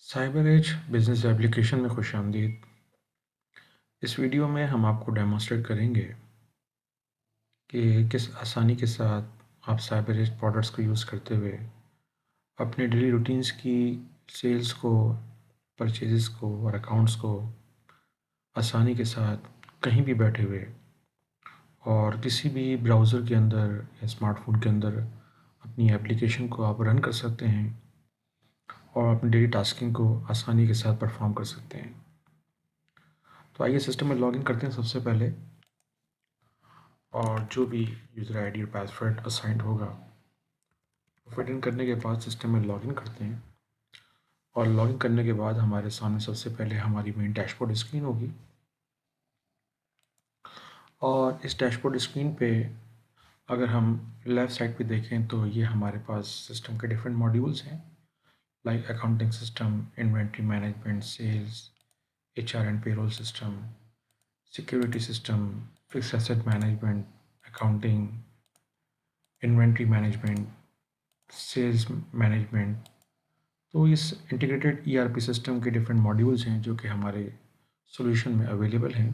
Cyber as business application में खुशामदीद। इस video में हम आपको डेमोंस्ट्रेट करेंगे कि किस आसानी के साथ आप साइबर एज प्रोडक्ट्स को यूज़ करते हुए अपने डेली रूटीन्स की सेल्स को, परचेज़ेस को और अकाउंट्स को आसानी के साथ कहीं भी बैठे हुए और किसी भी ब्राउज़र के अंदर या स्मार्टफ़ोन के अंदर अपनी एप्लीकेशन को आप रन कर सकते हैं और अपनी डेली टास्किंग को आसानी के साथ परफ़ॉर्म कर सकते हैं। तो आइए सिस्टम में लॉगिन करते हैं सबसे पहले। और जो भी यूज़र आईडी और पासवर्ड असाइंड होगा वो फिट इन करने के बाद सिस्टम में लॉगिन करते हैं। और लॉगिन करने के बाद हमारे सामने सबसे पहले हमारी मेन डैशबोर्ड स्क्रीन होगी। और इस डैशबोर्ड स्क्रीन पे अगर हम लेफ़्ट साइड पे देखें तो ये हमारे पास सिस्टम के डिफरेंट मॉड्यूल्स हैं, like accounting system, inventory management, sales, HR and payroll system, security system, fix asset management, accounting, inventory management, sales management. तो इस इंटीग्रेटेड ईआरपी सिस्टम के डिफरेंट मॉड्यूल्स हैं जो कि हमारे सॉल्यूशन में अवेलेबल हैं।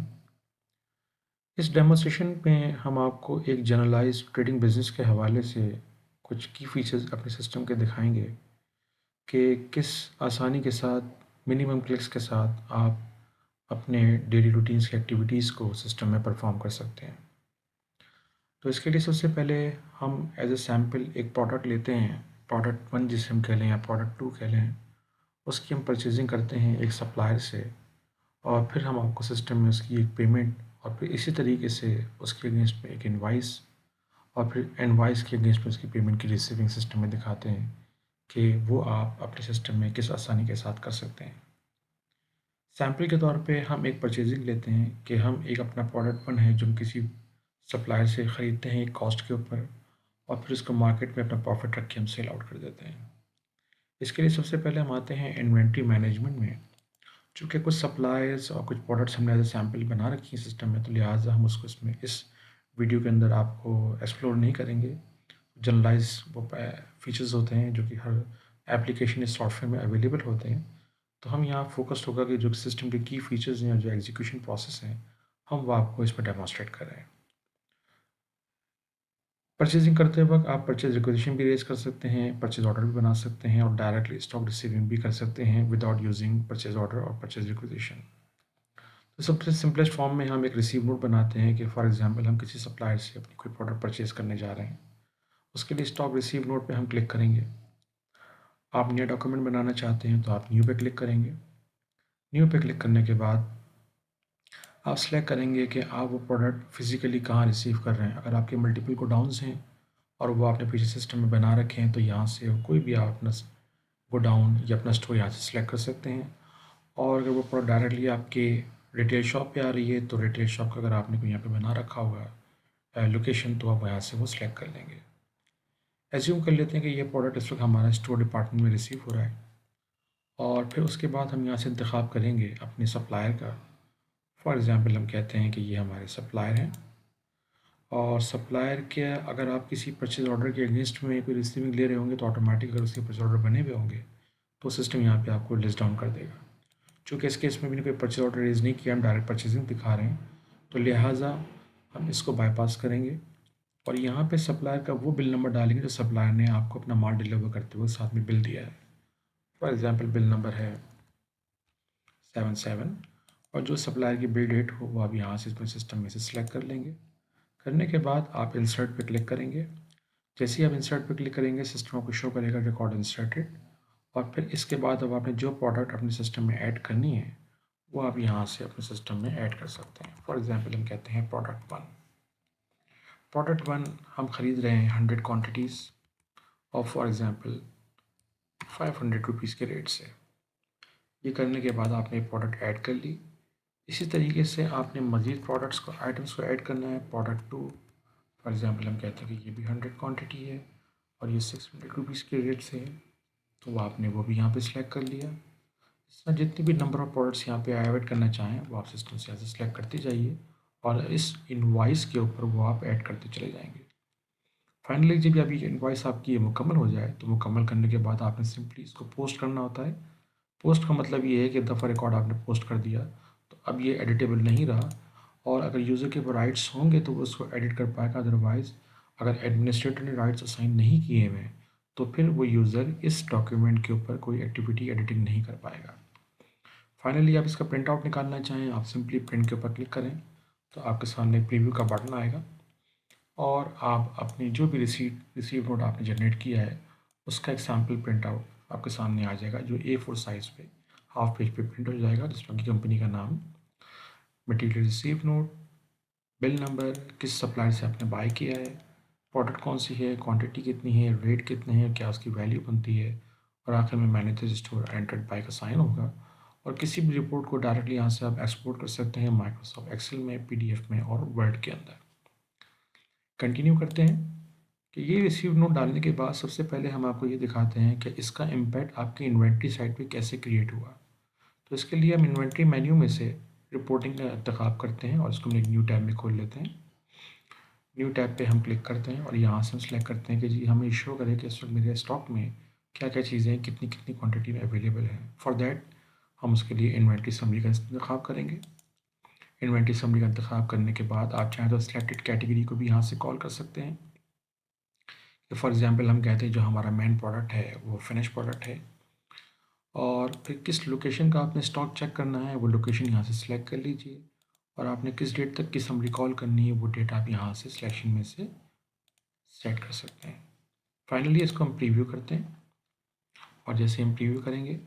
इस डेमोंस्ट्रेशन में हम आपको एक जनरलाइज्ड ट्रेडिंग बिजनेस के हवाले से कुछ की फीचर्स अपने सिस्टम के दिखाएंगे कि किस आसानी के साथ मिनिमम क्लिक्स के साथ आप अपने डेली रूटीन्स की एक्टिविटीज़ को सिस्टम में परफॉर्म कर सकते हैं। तो इसके लिए सबसे पहले हम एज ए सैम्पल एक प्रोडक्ट लेते हैं, प्रोडक्ट 1 जिसे हम कह लें या प्रोडक्ट 2 कह लें। उसकी हम परचेजिंग करते हैं एक सप्लायर से और फिर हम आपको सिस्टम में उसकी एक पेमेंट और फिर इसी तरीके से उसके अगेंस्ट में एक इनवाइस और फिर इनवाइस के अगेंस्ट में उसकी पेमेंट की रिसीविंग सिस्टम में दिखाते हैं कि वो आप अपने सिस्टम में किस आसानी के साथ कर सकते हैं। सैम्पल के तौर पे हम एक परचेजिंग लेते हैं कि हम एक अपना प्रोडक्ट 1 है जो हम किसी सप्लायर से ख़रीदते हैं एक कॉस्ट के ऊपर और फिर उसको मार्केट में अपना प्रॉफिट रख के हम सेल आउट कर देते हैं। इसके लिए सबसे पहले हम आते हैं इन्वेंट्री मैनेजमेंट में। चूँकि कुछ सप्लायर्स और कुछ प्रोडक्ट्स हमने एज ए सैम्पल बना रखी हैं सिस्टम में, तो लिहाजा हम उसको इसमें इस वीडियो के अंदर आपको एक्सप्लोर नहीं करेंगे। जनरलाइज वो फीचर्स होते हैं जो कि हर एप्लीकेशन इस सॉफ्टवेयर में अवेलेबल होते हैं। तो हम यहाँ फोकस्ड होगा कि जो सिस्टम के की फीचर्स हैं और जो एग्जीक्यूशन प्रोसेस हैं हम वो आपको इस पर डेमोंस्ट्रेट कर रहे हैं। परचेजिंग करते वक्त आप परचेज रिक्वेजिशन भी रेज कर सकते हैं, परचेज ऑर्डर भी बना सकते हैं और डायरेक्टली स्टॉक रिसीविंग भी कर सकते हैं विदाउट यूजिंग परचेज ऑर्डर और परचेज रिक्वेजिशन। तो सबसे सिंपलेस्ट फॉर्म में हम एक रिसीव नोट बनाते हैं कि फॉर एग्जांपल हम किसी सप्लायर से अपनी कोई प्रोडक्ट परचेज करने जा रहे हैं। उसके लिए स्टॉक रिसीव नोट पे हम क्लिक करेंगे। आप नया डॉक्यूमेंट बनाना चाहते हैं तो आप न्यू पे क्लिक करेंगे। न्यू पे क्लिक करने के बाद आप सेलेक्ट करेंगे कि आप वो प्रोडक्ट फिज़िकली कहाँ रिसीव कर रहे हैं। अगर आपके मल्टीपल गोडाउन्स हैं और वो आपने पीछे सिस्टम में बना रखे हैं तो यहाँ से कोई भी आप अपना गोडाउन या अपना स्टोर यहाँ से सिलेक्ट कर सकते हैं। और अगर वो प्रोडक्ट डायरेक्टली आपके रिटेल शॉप पे आ रही है तो रिटेल शॉप का अगर आपने कोई यहाँ पे बना रखा होगा लोकेशन, तो आप यहाँ से वो सिलेक्ट कर लेंगे। एज्यूम कर लेते हैं कि ये प्रोडक्ट इस वक्त हमारा स्टोर डिपार्टमेंट में रिसीव हो रहा है और फिर उसके बाद हम यहाँ से इंतखाब करेंगे अपने सप्लायर का। फॉर एग्ज़ाम्पल हम कहते हैं कि ये हमारे सप्लायर हैं और सप्लायर के अगर आप किसी परचेज ऑर्डर के अगेंस्ट में कोई रिसीविंग ले रहे होंगे तो ऑटोमेटिक अगर उसके परचेज ऑर्डर बने हुए होंगे तो सिस्टम यहाँ पे आपको लिस्ट डाउन कर देगा। चूँकि इस केस में भी कोई परचेज ऑर्डर रेज़ नहीं किया, हम डायरेक्ट परचेजिंग दिखा रहे हैं, तो लिहाजा हम इसको बाईपास करेंगे और यहाँ पे सप्लायर का वो बिल नंबर डालेंगे जो सप्लायर ने आपको अपना माल डिलीवर करते हुए साथ में बिल दिया है। फॉर एग्ज़ाम्पल बिल नंबर है 77 और जो सप्लायर की बिल डेट हो वो आप यहाँ से इसमें सिस्टम में से सिलेक्ट कर लेंगे। करने के बाद आप इंसर्ट पे क्लिक करेंगे। जैसे ही आप इंसर्ट पे क्लिक करेंगे सिस्टम आपको शो करेगा रिकॉर्ड इंसर्टेड और फिर इसके बाद अब आपने जो प्रोडक्ट अपने सिस्टम में ऐड करनी है वो आप यहाँ से अपने सिस्टम में ऐड कर सकते हैं। फॉर एग्ज़ाम्पल हम कहते हैं प्रोडक्ट 1। प्रोडक्ट 1 हम ख़रीद रहे हैं 100 क्वान्टिटीज़ और फॉर एग्ज़ाम्पल 500 रुपीज़ के रेट से। ये करने के बाद आपने प्रोडक्ट ऐड कर ली। इसी तरीके से आपने मज़ीद प्रोडक्ट्स को आइटम्स को ऐड करना है। प्रोडक्ट 2 फॉर एग्ज़ाम्पल हम कहते हैं कि ये भी 100 क्वांटिटी है और ये 600 रुपीज़ के रेट से है, तो आपने वो भी यहाँ पे सिलेक्ट कर लिया। इस तरह जितनी भी नंबर ऑफ़ प्रोडक्ट्स यहाँ पे ऐड करना चाहें वो आप सिस्टम से यहाँ से सिलेक्ट करते जाइए और इस इनवॉइस के ऊपर वो आप ऐड करते चले जाएंगे। फाइनली जब अभी इनवॉइस आपकी ये मुकम्मल हो जाए तो मुकम्मल करने के बाद आपने सिंपली इसको पोस्ट करना होता है। पोस्ट का मतलब ये है कि दफ़ा रिकॉर्ड आपने पोस्ट कर दिया तो अब ये एडिटेबल नहीं रहा, और अगर यूज़र के पास राइट्स होंगे तो वो उसको एडिट कर पाएगा। अदरवाइज़ अगर एडमिनिस्ट्रेटर ने राइट्स असाइन नहीं किए हुए तो फिर वो यूज़र इस डॉक्यूमेंट के ऊपर कोई एक्टिविटी एडिटिंग नहीं कर पाएगा। फाइनली आप इसका प्रिंट आउट निकालना चाहें, आप सिंपली प्रिंट के ऊपर क्लिक करें तो आपके सामने प्रीव्यू का बटन आएगा, और आप अपनी जो भी रिसीव नोट आपने जनरेट किया है उसका एक सैम्पल प्रिंट आउट आपके सामने आ जाएगा, जो A4 साइज़ पे हाफ पेज पे प्रिंट हो जाएगा, जिसमें कि कंपनी का नाम, material receive note, bill number, किस सप्लायर से आपने बाय किया है, प्रोडक्ट कौन सी है, क्वांटिटी कितनी है, रेट कितने हैं, क्या उसकी वैल्यू बनती है, और आखिर में मैनेजर स्टोर एंटर्ड बाय का साइन होगा। और किसी भी रिपोर्ट को डायरेक्टली यहाँ से आप एक्सपोर्ट कर सकते हैं माइक्रोसॉफ्ट एक्सेल में, PDF में और वर्ड के अंदर। कंटिन्यू करते हैं कि ये रिसीव नोट डालने के बाद सबसे पहले हम आपको ये दिखाते हैं कि इसका इम्पैक्ट आपकी इन्वेंट्री साइड पे कैसे क्रिएट हुआ। तो इसके लिए हम इन्वेंट्री मेन्यू में से रिपोर्टिंग का इंतखाब करते हैं और इसको हम एक न्यू टैब में खोल लेते हैं। न्यू टैब पे हम क्लिक करते हैं और यहाँ से हम सेलेक्ट करते हैं कि जी हमें शो करें कि इस वक्त मेरे स्टॉक में क्या क्या चीज़ें कितनी कितनी क्वांटिटी में अवेलेबल है। फॉर दैट हम उसके लिए इन्वेंट्री समरी का इंतखाब करेंगे। इन्वेंट्री समरी का इंतखाब करने के बाद आप चाहें तो सिलेक्टेड कैटेगरी को भी यहाँ से कॉल कर सकते हैं। फॉर एग्जांपल हम कहते हैं जो हमारा मेन प्रोडक्ट है वो फिनिश प्रोडक्ट है, और फिर किस लोकेशन का आपने स्टॉक चेक करना है वो लोकेशन यहाँ से सिलेक्ट कर लीजिए, और आपने किस डेट तक की समरी कॉल करनी है वो डेट आप यहाँ से सिलेक्शन में से सेट कर सकते हैं। फाइनली इसको हम प्रीव्यू करते हैं, और जैसे हम प्रीव्यू करेंगे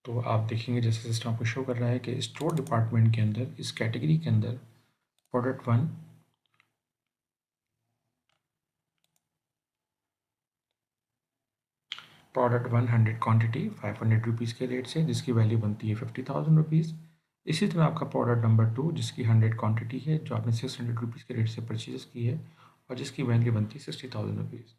तो आप देखेंगे जैसे सिस्टम आपको शो कर रहा है कि स्टोर डिपार्टमेंट के अंदर इस कैटेगरी के अंदर प्रोडक्ट 1 100 क्वांटिटी 500 रुपीज़ के रेट से, जिसकी वैल्यू बनती है 50,000 रुपीज़। इसी तरह आपका प्रोडक्ट नंबर 2 जिसकी 100 क्वांटिटी है, जो आपने 600 रुपीज़ के रेट से परचेज़ की है और जिसकी वैल्यू बनती है 60,000 रुपीज़।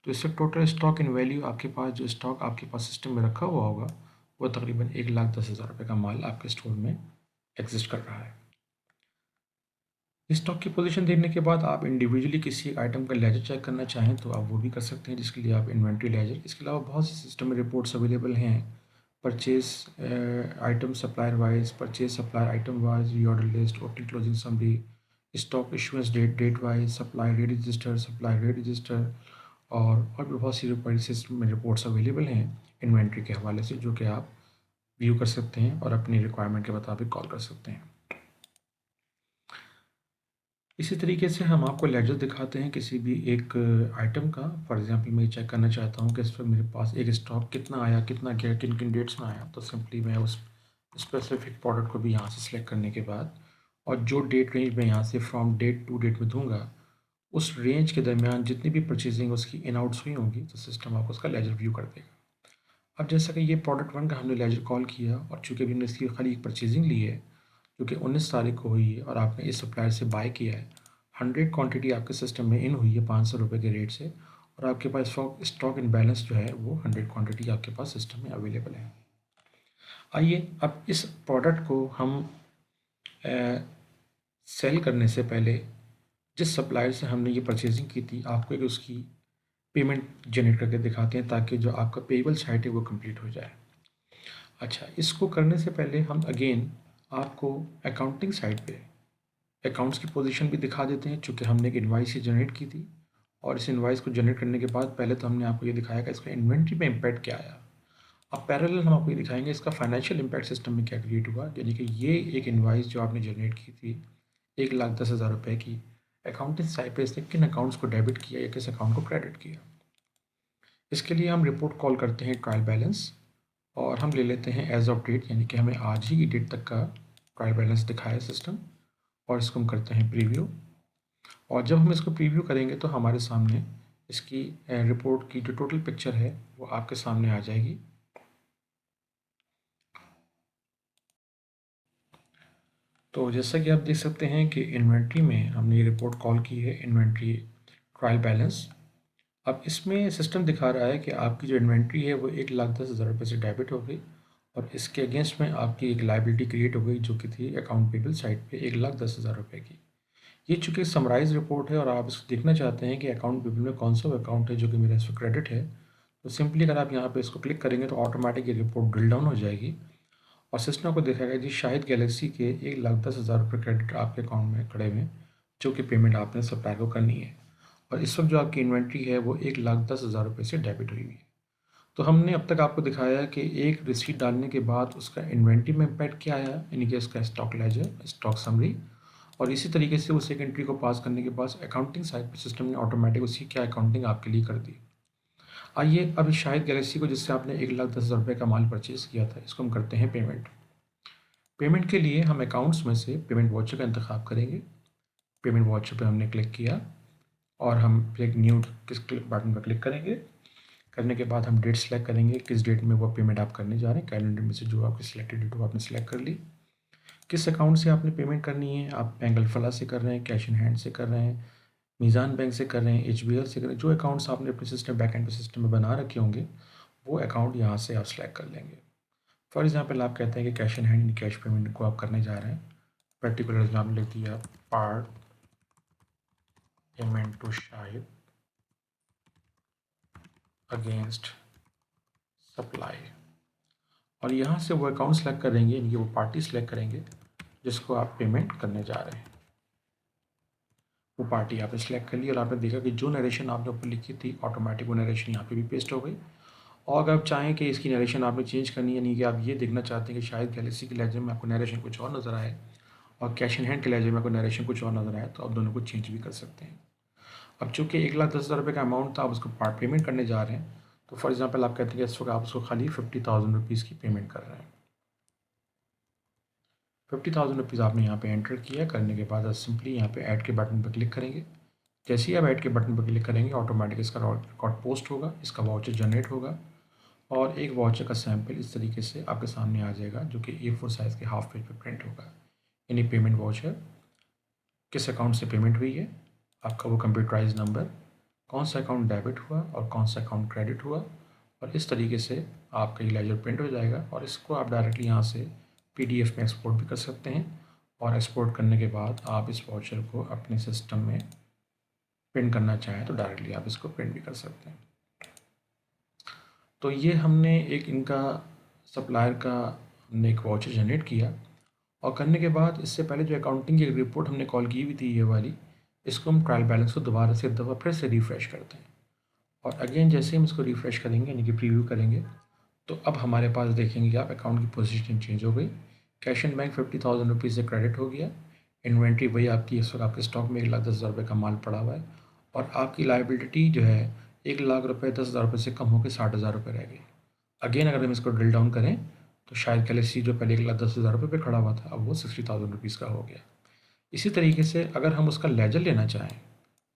तो इससे टोटल स्टॉक इन वैल्यू आपके पास जो स्टॉक आपके पास सिस्टम में रखा हुआ होगा वो तकरीबन 1,10,000 रुपये का माल आपके स्टोर में एग्जिस्ट कर रहा है। स्टॉक की पोजीशन देखने के बाद आप इंडिविजुअली किसी आइटम का लेजर चेक करना चाहें तो आप वो भी कर सकते हैं, जिसके लिए आप इन्वेंट्री लेजर, इसके अलावा बहुत से सिस्टम में रिपोर्ट्स अवेलेबल हैं, purchase item supplier wise, purchase supplier item wise, reorder list, opening closing summary, stock issuances date date wise, supply rate register, supply rate register, और भी बहुत सी बड़ी सिस्टम में रिपोर्ट्स अवेलेबल हैं इन्वेंट्री के हवाले से, जो कि आप व्यू कर सकते हैं और अपनी रिक्वायरमेंट के मुताबिक कॉल कर सकते हैं। इसी तरीके से हम आपको लेजर दिखाते हैं किसी भी एक आइटम का। फॉर एग्जांपल मैं चेक करना चाहता हूँ कि इस पर मेरे पास एक स्टॉक कितना आया, कितना गया, किन किन डेट्स में आया, तो सिंपली मैं उस स्पेसिफिक प्रोडक्ट को भी यहाँ से सिलेक्ट करने के बाद, और जो डेट रेंज में यहाँ से फ्रॉम डेट टू डेट में दूंगा, उस रेंज के दरमियान जितनी भी परचेजिंग उसकी इन आउट्स हुई होंगी तो सिस्टम आपको उसका लेजर व्यू कर देगा। अब जैसा कि ये प्रोडक्ट 1 का हमने लेजर कॉल किया, और चूँकि अभी हमने इसकी खाली एक परचेजिंग ली है जो कि 19 तारीख को हुई है, और आपने इस सप्लायर से बाय किया है, 100 क्वांटिटी आपके सिस्टम में इन हुई है 500 रुपये के रेट से, और आपके पास स्टॉक इन बैलेंस जो है वो 100 क्वांटिटी आपके पास सिस्टम में अवेलेबल है। आइए अब इस प्रोडक्ट को हम सेल करने से पहले जिस सप्लायर से हमने ये परचेजिंग की थी आपको एक उसकी पेमेंट जनरेट करके दिखाते हैं, ताकि जो आपका पेबल साइट है वो कंप्लीट हो जाए। अच्छा, इसको करने से पहले हम अगेन आपको अकाउंटिंग साइड पे अकाउंट्स की पोजीशन भी दिखा देते हैं, चूँकि हमने एक इनवाइस ही जनरेट की थी, और इस इनवाइस को जनरेट करने के बाद पहले तो हमने आपको ये दिखाया कि इसका इन्वेंट्री पे इम्पैक्ट क्या आया। अब पैरेलल हम आपको ये दिखाएंगे इसका फाइनेंशियल इम्पैक्ट सिस्टम में क्या क्रिएट हुआ, यानी कि ये एक इनवाइस जो आपने जनरेट की थी 1,10,000 रुपये की, अकाउंटिंग साइड पे इसने किन अकाउंट्स को डेबिट किया या किस अकाउंट को क्रेडिट किया। इसके लिए हम रिपोर्ट कॉल करते हैं ट्रायल बैलेंस, और हम ले लेते हैं एज ऑफ डेट, यानी कि हमें आज ही की डेट तक का ट्रायल बैलेंस दिखाया सिस्टम, और इसको हम करते हैं प्रीव्यू। और जब हम इसको प्रीव्यू करेंगे तो हमारे सामने इसकी रिपोर्ट की जो टोटल पिक्चर है वो आपके सामने आ जाएगी। तो जैसा कि आप देख सकते हैं कि इन्वेंट्री में हमने ये रिपोर्ट कॉल की है, इन्वेंट्री ट्रायल बैलेंस। अब इसमें सिस्टम दिखा रहा है कि आपकी जो इन्वेंट्री है वो 1,10,000 रुपये से डेबिट हो गई, और इसके अगेंस्ट में आपकी एक लाइबिलिटी क्रिएट हो गई जो कि थी अकाउंट पेबल साइड पे 1,10,000 रुपये की। ये चूँकि समराइज रिपोर्ट है और आप इसको देखना चाहते हैं कि अकाउंट पेबल में कौन सा अकाउंट है जो कि मेरा इस पर क्रेडिट है, तो सिंपली अगर आप यहाँ पे इसको क्लिक करेंगे तो ऑटोमेटिक ये रिपोर्ट ड्रिल डाउन हो जाएगी और सिस्टम को दिखाएगा जी शाहिद गैलेक्सी के 1,10,000 रुपये क्रेडिट आपके अकाउंट में खड़े हुए हैं, जो कि पेमेंट आपने सप्लायर को करनी है। और इस वक्त जो आपकी इन्वेंट्री है वो 1,10,000 रुपये से डेबिट हुई हुई है। तो हमने अब तक आपको दिखाया है कि एक रिसीट डालने के बाद उसका इन्वेंट्री में इम्पैक्ट क्या आया, यानी कि उसका स्टॉक लेजर, स्टॉक समरी, और इसी तरीके से उस एक एंट्री को पास करने के बाद अकाउंटिंग साइड पर सिस्टम ने ऑटोमेटिक उसी क्या अकाउंटिंग आपके लिए कर दी। आइए अब शाहिद गैलेक्सी को जिससे आपने 1,10,000 रुपये का माल परचेज़ किया था, इसको हम करते हैं पेमेंट। पेमेंट के लिए हम अकाउंट्स में से पेमेंट वाउचर का इंतखाब करेंगे। पेमेंट वाउचर पे हमने क्लिक किया और हम एक न्यू किस बटन पर क्लिक करेंगे। करने के बाद हम डेट सेलेक्ट करेंगे, किस डेट में वो पेमेंट आप करने जा रहे हैं। कैलेंडर में से जो आपकी सिलेक्टेड डेट वो आपने सेलेक्ट कर ली। किस अकाउंट से आपने पेमेंट करनी है, आप बैंक अल्फला से कर रहे हैं, कैश इन हैंड से कर रहे हैं, मीज़ान बैंक से कर रहे हैं, HBL से कर रहे हैं। जो अकाउंट्स आपने अपने सिस्टम बैक एंड सिस्टम में बना रखे होंगे वो अकाउंट यहाँ से आप सेलेक्ट कर लेंगे। फॉर एग्जांपल आप कहते हैं कि cash in hand cash payment को आप करने जा रहे हैं, पर्टिकुलर में आपने लिख दिया part payment to Shahid against supply, और यहाँ से वो अकाउंट सेलेक्ट करेंगे, यानी कि वो पार्टी सेलेक्ट करेंगे जिसको आप पेमेंट करने जा रहे हैं। वो पार्टी आपने सेलेक्ट कर ली और आपने देखा कि जो नरेशन आपने ऊपर लिखी थी ऑटोमेटिक वो नरेशन यहाँ पे भी पेस्ट हो गई। और अगर आप चाहें कि इसकी नरेशन आपने चेंज करनी है, यानी कि आप ये देखना चाहते हैं कि शायद गैलेक्सी के लेजर में आपको नरेशन कुछ और नज़र आए और कैश इन हैंड के लेजर में आपको नरेशन कुछ और नज़र आए, तो आप दोनों को चेंज भी कर सकते हैं। अब चूँकि 1,10,000 रुपये का अमाउंट था, आप उसको पार्ट पेमेंट करने जा रहे हैं, तो फॉर एग्जांपल आप कहते हैं कि इस वक्त आप उसको खाली 50,000 रुपीज़ की पेमेंट कर रहे हैं। 50,000 रुपीज़ आपने यहाँ पे एंटर किया। करने के बाद आप सिंपली यहाँ पे ऐड के बटन पर क्लिक करेंगे। जैसे ही आप ऐड के बटन पर क्लिक करेंगे ऑटोमेटिक इसका रिकॉर्ड पोस्ट होगा, इसका वाउचर जनरेट होगा और एक वाउचर का सैंपल इस तरीके से आपके सामने आ जाएगा, जो कि A4 साइज़ के हाफ पेज पर प्रिंट होगा। यानी पेमेंट वाउचर, किस अकाउंट से पेमेंट हुई है, आपका वो कंप्यूटराइज नंबर, कौन सा अकाउंट डेबिट हुआ और कौन सा अकाउंट क्रेडिट हुआ, और इस तरीके से आपका ये लेजर प्रिंट हो जाएगा। और इसको आप डायरेक्टली यहाँ से PDF में एक्सपोर्ट भी कर सकते हैं, और एक्सपोर्ट करने के बाद आप इस वाउचर को अपने सिस्टम में प्रिंट करना चाहें तो डायरेक्टली आप इसको प्रिंट भी कर सकते हैं। तो ये हमने एक इनका सप्लायर का हमने एक वाउचर जनरेट किया, और करने के बाद इससे पहले जो अकाउंटिंग की रिपोर्ट हमने कॉल की हुई थी ये वाली, इसको हम ट्रायल बैलेंस को दोबारा से एक दफ़ा फिर से रिफ़्रेश करते हैं। और अगेन जैसे ही हम इसको रिफ़्रेश करेंगे, यानी कि प्रीव्यू करेंगे, तो अब हमारे पास देखेंगे कि आप अकाउंट की पोजीशन चेंज हो गई। कैश इन बैंक 50,000 रुपीज़ से क्रेडिट हो गया। इन्वेंट्री वही आपकी, इस वक्त आपके स्टॉक में 1,10,000 रुपये का माल पड़ा हुआ है, और आपकी लाइबिलिटी जो है 1,00,000 रुपये 10,000 रुपये से कम होकर 60,000 रुपये रह गई। अगेन अगर हम इसको ड्रिल डाउन करें तो शायद गैलेक्सी जो पहले 1,10,000 रुपये पे खड़ा हुआ था, अब वो 60,000 रुपीज़ का हो गया। इसी तरीके से अगर हम उसका लेजर लेना चाहें,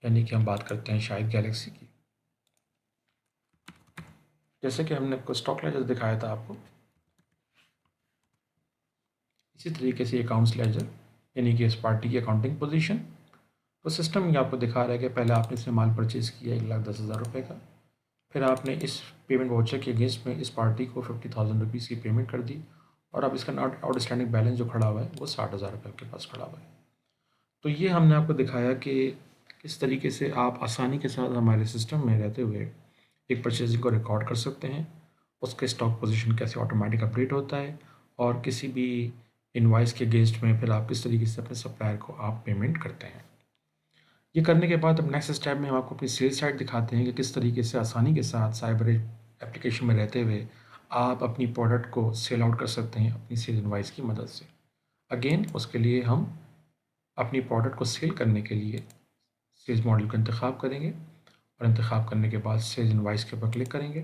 यानी कि हम बात करते हैं शायद गैलेक्सी की, जैसे कि हमने आपको स्टॉक लेजर दिखाया था आपको, इसी तरीके से अकाउंट्स लेजर, यानी कि इस पार्टी की अकाउंटिंग पोजीशन, तो सिस्टम ये आपको दिखा रहा है कि पहले आपने इससे माल परचेज़ किया 1,10,000 रुपये का, फिर आपने इस पेमेंट वाउचर के अगेंस्ट में इस पार्टी को 50,000 रुपीज़ की पेमेंट कर दी, और अब इसका आउटस्टैंडिंग बैलेंस जो खड़ा हुआ है वो 60,000 रुपये आपके पास खड़ा हुआ है। तो ये हमने आपको दिखाया कि किस तरीके से आप आसानी के साथ हमारे सिस्टम में रहते हुए एक परचेजिंग को रिकॉर्ड कर सकते हैं, उसके स्टॉक पोजीशन कैसे ऑटोमेटिक अपडेट होता है, और किसी भी इनवॉइस के अगेंस्ट में फिर आप किस तरीके से अपने सप्लायर को आप पेमेंट करते हैं। ये करने के बाद अब नेक्स्ट स्टेप में हम आपको अपनी सेल्स साइट दिखाते हैं कि किस तरीके से आसानी के साथ साइबर एप्लीकेशन में रहते हुए आप अपनी प्रोडक्ट को सेल आउट कर सकते हैं अपनी सेल इनवॉइस की मदद से। अगेन उसके लिए हम अपनी प्रोडक्ट को सेल करने के लिए सेल्स मॉडल का इंतखाब करेंगे, और इंतखाब करने के बाद सेल्स इनवॉइस के ऊपर क्लिक करेंगे।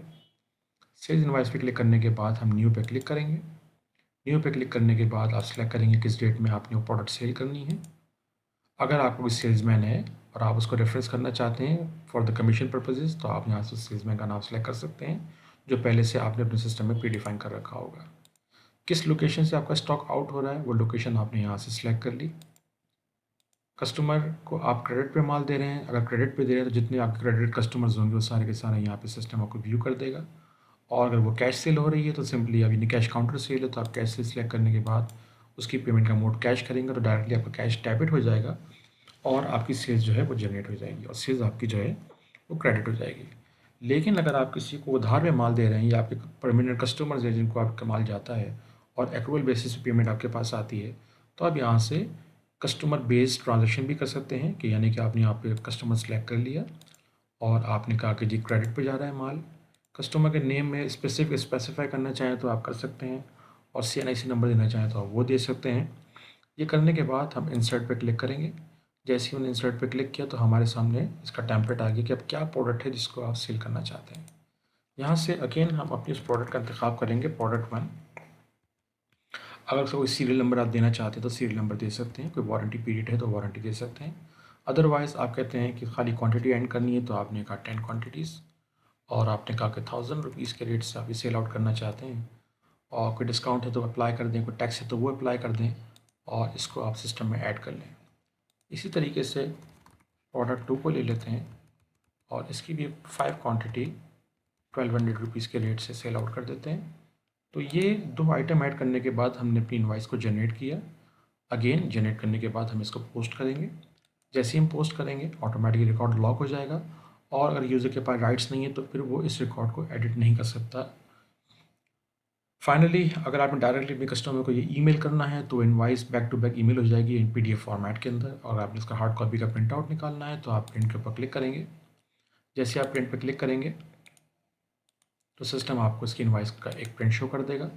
सेल्स इनवॉइस पे क्लिक करने के बाद हम न्यू पे क्लिक करेंगे। न्यू पे क्लिक करने के बाद आप सेलेक्ट करेंगे किस डेट में आपने वो प्रोडक्ट सेल करनी है। अगर आपको कोई सेल्समैन है और आप उसको रेफरेंस करना चाहते हैं फॉर द कमीशन पर्पजेज़, तो आप यहाँ से सेल्समैन का नाम सेलेक्ट कर सकते हैं जो पहले से आपने अपने सिस्टम में प्री डिफाइन कर रखा होगा। किस लोकेशन से आपका स्टॉक आउट हो रहा है वो लोकेशन आपने यहाँ से सिलेक्ट कर ली। कस्टमर को आप क्रेडिट पे माल दे रहे हैं, अगर क्रेडिट पे दे रहे हैं तो जितने आपके क्रेडिट कस्टमर्स होंगे वो सारे के सारे यहाँ पे सिस्टम आपको व्यू कर देगा। और अगर वो कैश सेल हो रही है तो सिंपली अभी कैश काउंटर सेल है तो आप कैश सेल सेलेक्ट करने के बाद उसकी पेमेंट का मोड कैश करेंगे तो डायरेक्टली आपका कैश डेबिट हो जाएगा, और आपकी सेल्स जो है वो जनरेट हो जाएगी, और सेल्स आपकी जो है वो क्रेडिट हो जाएगी। लेकिन अगर आप किसी को उधार में माल दे रहे हैं या आपके परमानेंट कस्टमर्स हैं जिनको आपका माल जाता है और एक्रूअल बेसिस पे पेमेंट आपके पास आती है, तो आप यहाँ से कस्टमर बेस्ड ट्रांजैक्शन भी कर सकते हैं कि यानी कि आपने यहाँ पे कस्टमर सेलेक्ट कर लिया और आपने कहा कि जी क्रेडिट पे जा रहा है माल। कस्टमर के नेम में स्पेसिफाई करना चाहें तो आप कर सकते हैं और CNIC नंबर देना चाहें तो आप वो दे सकते हैं। ये करने के बाद हम इंसर्ट पे क्लिक करेंगे। जैसे ही हमने इंसर्ट पे क्लिक किया तो हमारे सामने इसका टेम्पलेट आ गया कि अब क्या प्रोडक्ट है जिसको आप सेल करना चाहते हैं। यहाँ से अगेन हम अपनी उस प्रोडक्ट का इंतखाब करेंगे, प्रोडक्ट 1। अगर उसका कोई सीरियल नंबर आप देना चाहते हैं तो सीरियल नंबर दे सकते हैं, कोई वारंटी पीरियड है तो वारंटी दे सकते हैं। अदरवाइज़ आप कहते हैं कि खाली क्वांटिटी एंड करनी है तो आपने कहा 10 क्वांटिटीज़ और आपने कहा कि 1000 रुपीज़ के रेट से आप ये सेल आउट करना चाहते हैं और कोई डिस्काउंट है तो अप्लाई कर दें, कोई टैक्स है तो वो अप्लाई कर दें और इसको आप सिस्टम में ऐड कर लें। इसी तरीके से प्रोडक्ट 2 को ले लेते हैं और इसकी भी 5 क्वांटिटी 1200 रुपीज़ के रेट से सेल आउट कर देते हैं। तो ये 2 आइटम ऐड करने के बाद हमने अपनी इनवॉइस को जनरेट किया। अगेन जनरेट करने के बाद हम इसको पोस्ट करेंगे। जैसे ही हम पोस्ट करेंगे ऑटोमेटिकली रिकॉर्ड लॉक हो जाएगा और अगर यूज़र के पास राइट्स नहीं है तो फिर वो इस रिकॉर्ड को एडिट नहीं कर सकता। फाइनली अगर आपने डायरेक्टली अपने कस्टमर को ये ईमेल करना है तो invoice back to back email हो जाएगी इन PDF फॉर्मेट के अंदर और आपने इसका हार्ड कॉपी का प्रिंट आउट निकालना है तो आप प्रिंट के ऊपर क्लिक करेंगे। जैसे आप प्रिंट पर क्लिक करेंगे तो सिस्टम आपको इसकी इनवॉइस का एक प्रिंट शो कर देगा।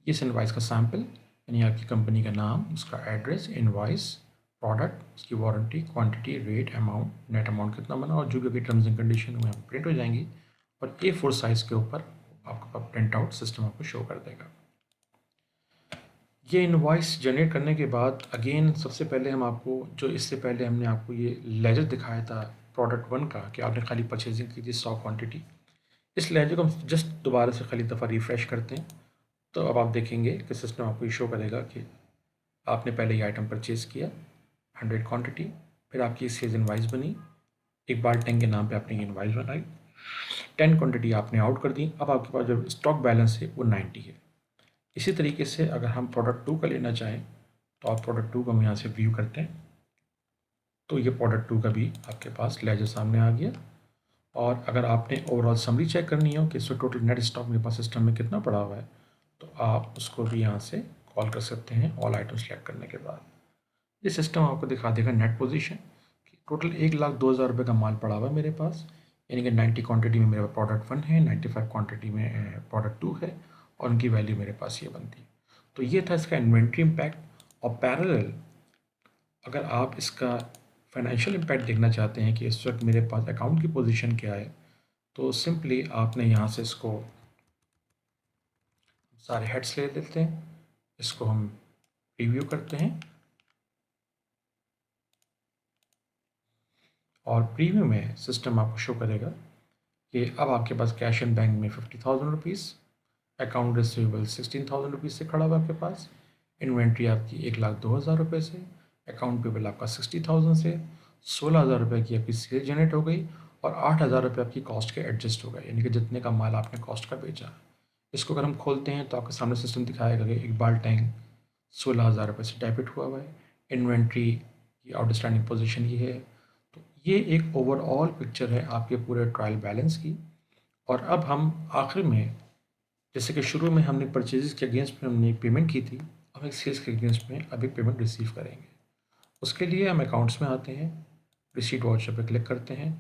इस इनवॉइस का सैम्पल यानी आपकी कंपनी का नाम, उसका एड्रेस, इनवॉइस, प्रोडक्ट, उसकी warranty, quantity, rate, amount, net amount कितना बना और जो भी टर्म्स एंड कंडीशन हुए हैं प्रिंट हो जाएंगी और A4 साइज़ के ऊपर आपका प्रिंट आउट सिस्टम आपको शो कर देगा। ये इनवॉइस जनरेट करने के बाद अगेन सबसे पहले हम आपको जो इससे पहले हमने आपको ये लेजर दिखाया था प्रोडक्ट 1 का कि आपने खाली परचेजिंग की थी 100 क्वांटिटी, इस लेजर को हम जस्ट दोबारा से खाली दफ़ा रिफ़्रेश करते हैं तो अब आप देखेंगे कि सिस्टम आपको ये शो करेगा कि आपने पहले ये आइटम परचेज़ किया 100 क्वांटिटी, फिर आपकी सेल्स इनवॉइस बनी, एक बाल्टिंग के नाम पे आपने ये इनवॉइस बनाई, 10 क्वांटिटी आपने आउट कर दी, अब आपके पास जो स्टॉक बैलेंस है वो 90 है। इसी तरीके से अगर हम प्रोडक्ट 2 का लेना चाहें तो आप प्रोडक्ट 2 को हम यहाँ से व्यू करते हैं तो ये प्रोडक्ट 2 का भी आपके पास लेजर सामने आ गया। और अगर आपने ओवरऑल समरी चेक करनी हो कि इसमें टोटल नेट स्टॉक मेरे पास सिस्टम में कितना पड़ा हुआ है तो आप उसको भी यहाँ से कॉल कर सकते हैं ऑल आइटम सेलेक्ट करने के बाद। ये सिस्टम आपको दिखा देगा नेट पोजीशन कि टोटल 1,02,000 रुपये का माल पड़ा हुआ है मेरे पास, यानी कि 90 क्वांटिटी में मेरा प्रोडक्ट 1 है, 95 क्वांटिटी में प्रोडक्ट 2 है और उनकी वैल्यू मेरे पास ये बनती है। तो ये था इसका इन्वेंट्री इम्पैक्ट। और पैरेलल अगर आप इसका फाइनेंशियल इम्पैक्ट देखना चाहते हैं कि इस वक्त मेरे पास अकाउंट की पोजीशन क्या है तो सिंपली आपने यहाँ से इसको सारे हेड्स ले लेते हैं, इसको हम रिव्यू करते हैं और प्रीव्यू में सिस्टम आपको शो करेगा कि अब आपके पास कैश इन बैंक में 50,000 रुपीज़, अकाउंट रिसीवेबल 16,000 रुपीज़ से खड़ा हुआ आपके पास, इन्वेंट्री आपकी 1,02,000 रुपये से, अकाउंट पेबल आपका 60,000 से, 16,000 रुपये की आपकी सेल जनरेट हो गई और 8,000 रुपये आपकी कॉस्ट के एडजस्ट हो गए, यानी कि जितने का माल आपने कॉस्ट का बेचा। इसको अगर हम खोलते हैं तो आपके सामने सिस्टम दिखाएगा कि एक बाल टैंक 16,000 रुपये से डेबिट हुआ हुआ है, इन्वेंट्री की आउटस्टैंडिंग पोजीशन ये है। तो ये एक ओवरऑल पिक्चर है आपके पूरे ट्रायल बैलेंस की। और अब हम आखिर में जैसे कि शुरू में हमने परचेजेस के अगेंस्ट में हमने पेमेंट की थी, अब एक सेल्स के अगेंस्ट में अब एक पेमेंट रिसीव करेंगे। उसके लिए हम अकाउंट्स में आते हैं, रिसीट वाउचर पे क्लिक करते हैं,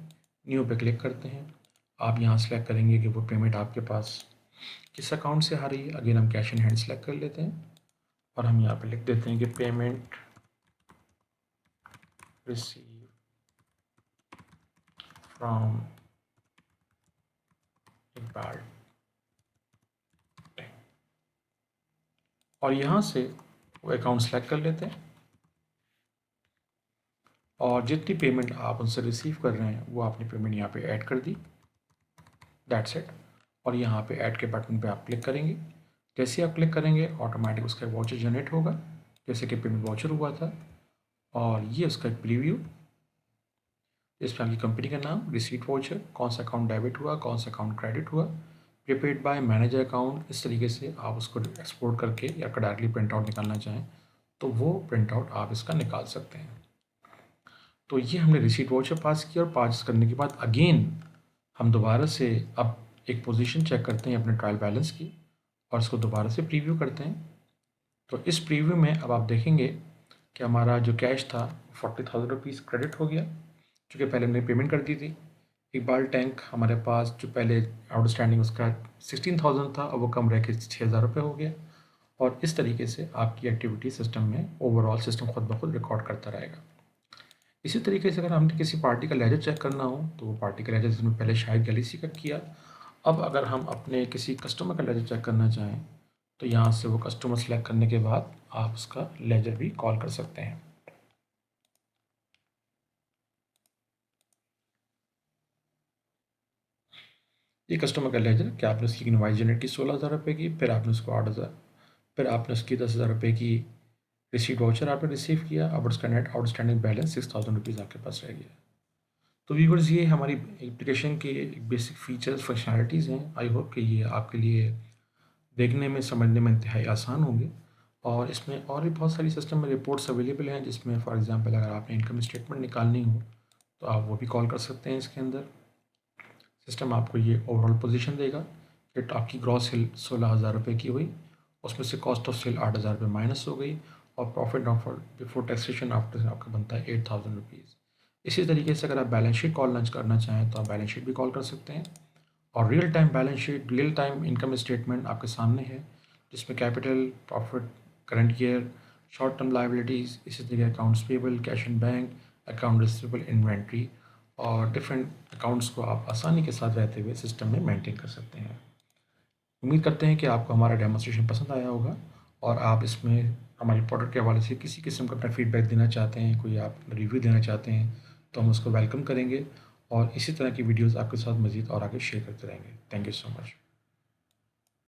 न्यू पे क्लिक करते हैं। आप यहाँ सेलेक्ट करेंगे कि वो पेमेंट आपके पास किस अकाउंट से आ रही है। अगेन हम कैश इन हैंड सेलेक्ट कर लेते हैं और हम यहाँ पे लिख देते हैं कि पेमेंट रिसीव फ्रॉम इकबाल और यहाँ से वो अकाउंट सेलेक्ट कर लेते हैं और जितनी पेमेंट आप उनसे रिसीव कर रहे हैं वो आपने पेमेंट यहाँ पे ऐड कर दी, दैट्स इट। और यहाँ पे ऐड के बटन पे आप क्लिक करेंगे। जैसे आप क्लिक करेंगे ऑटोमेटिक उसका वाउचर जनरेट होगा जैसे कि पेमेंट वाउचर हुआ था और ये उसका एक प्रीव्यू, इसमें आपकी कंपनी का नाम, रिसीट वाउचर, कौन सा अकाउंट डेबिट हुआ, कौन सा अकाउंट क्रेडिट हुआ, प्रीपेड बाय, मैनेजर अकाउंट, इस तरीके से आप उसको एक्सपोर्ट करके या डायरेक्टली प्रिंट आउट निकालना चाहें तो वो प्रिंट आउट आप इसका निकाल सकते हैं। तो ये हमने रिसीट वाउचर पास किया और पास करने के बाद अगेन हम दोबारा से अब एक पोजीशन चेक करते हैं अपने ट्रायल बैलेंस की और इसको दोबारा से प्रीव्यू करते हैं। तो इस प्रीव्यू में अब आप देखेंगे कि हमारा जो कैश था 40,000 रुपीज़ क्रेडिट हो गया, क्योंकि पहले हमने पेमेंट कर दी थी। इकबाल टैंक हमारे पास जो पहले आउटस्टैंडिंग उसका 16,000 था, अब वो कम रह के 6,000 रुपये हो गया। और इस तरीके से आपकी एक्टिविटी सिस्टम में ओवरऑल सिस्टम खुद ब खुद रिकॉर्ड करता रहेगा। इसी तरीके से अगर हमने किसी पार्टी का लेजर चेक करना हो तो वो पार्टी का लेजर जिसमें पहले शायद गैलेक्सी का किया, अब अगर हम अपने किसी कस्टमर का लेजर चेक करना चाहें तो यहाँ से वो कस्टमर सेलेक्ट करने के बाद आप उसका लेजर भी कॉल कर सकते हैं। ये कस्टमर का लेजर कि आपने उसकी इनवाइस जनरेट की 16,000 रुपये की, फिर आपने उसको 8,000, फिर आपने उसकी 10,000 रुपये की रिसीट वाउचर आपने रिसीव किया, अब उसका नेट आउटस्टैंडिंग बैलेंस 6,000 रुपीज़ आपके पास रह गया। तो व्यूअर्स ये हमारी एप्लीकेशन के बेसिक फीचर्स फंक्शनलिटीज़ हैं। आई होप कि ये आपके लिए देखने में समझने में इंतहाई आसान होंगे। और इसमें और भी बहुत सारी सिस्टम में रिपोर्ट्स अवेलेबल हैं, जिसमें फॉर एग्जांपल अगर आपने इनकम स्टेटमेंट निकालनी हो तो आप वो भी कॉल कर सकते हैं। इसके अंदर सिस्टम आपको ये ओवरऑल पोजीशन देगा कि आपकी ग्रॉस सेल 16,000 रुपये की हुई, उसमें से कॉस्ट ऑफ सेल 8,000 रुपये माइनस हो गई और प्रॉफिट बिफोर टैक्सेशन आफ्टर आपका बनता है 8,000 रुपीज़। इसी तरीके से अगर आप बैलेंस शीट कॉल लॉन्च करना चाहें तो आप बैलेंस शीट भी कॉल कर सकते हैं। और real time balance sheet, real time income statement आपके सामने है, जिसमें capital, profit, current year, short term liabilities, इसी तरह accounts payable, cash in bank, account receivable, inventory और डिफरेंट अकाउंट्स को आप आसानी के साथ रहते हुए सिस्टम में मेंटेन कर सकते हैं। उम्मीद करते हैं कि आपको हमारा डेमोस्ट्रेशन पसंद आया होगा और आप इसमें हमारे प्रोडक्ट के हवाले से किसी किस्म का अपना फीडबैक देना चाहते हैं, कोई आप रिव्यू देना चाहते हैं तो हम उसको वेलकम करेंगे और इसी तरह की वीडियोज़ आपके साथ मज़ीद और आगे शेयर करते रहेंगे। Thank you so much.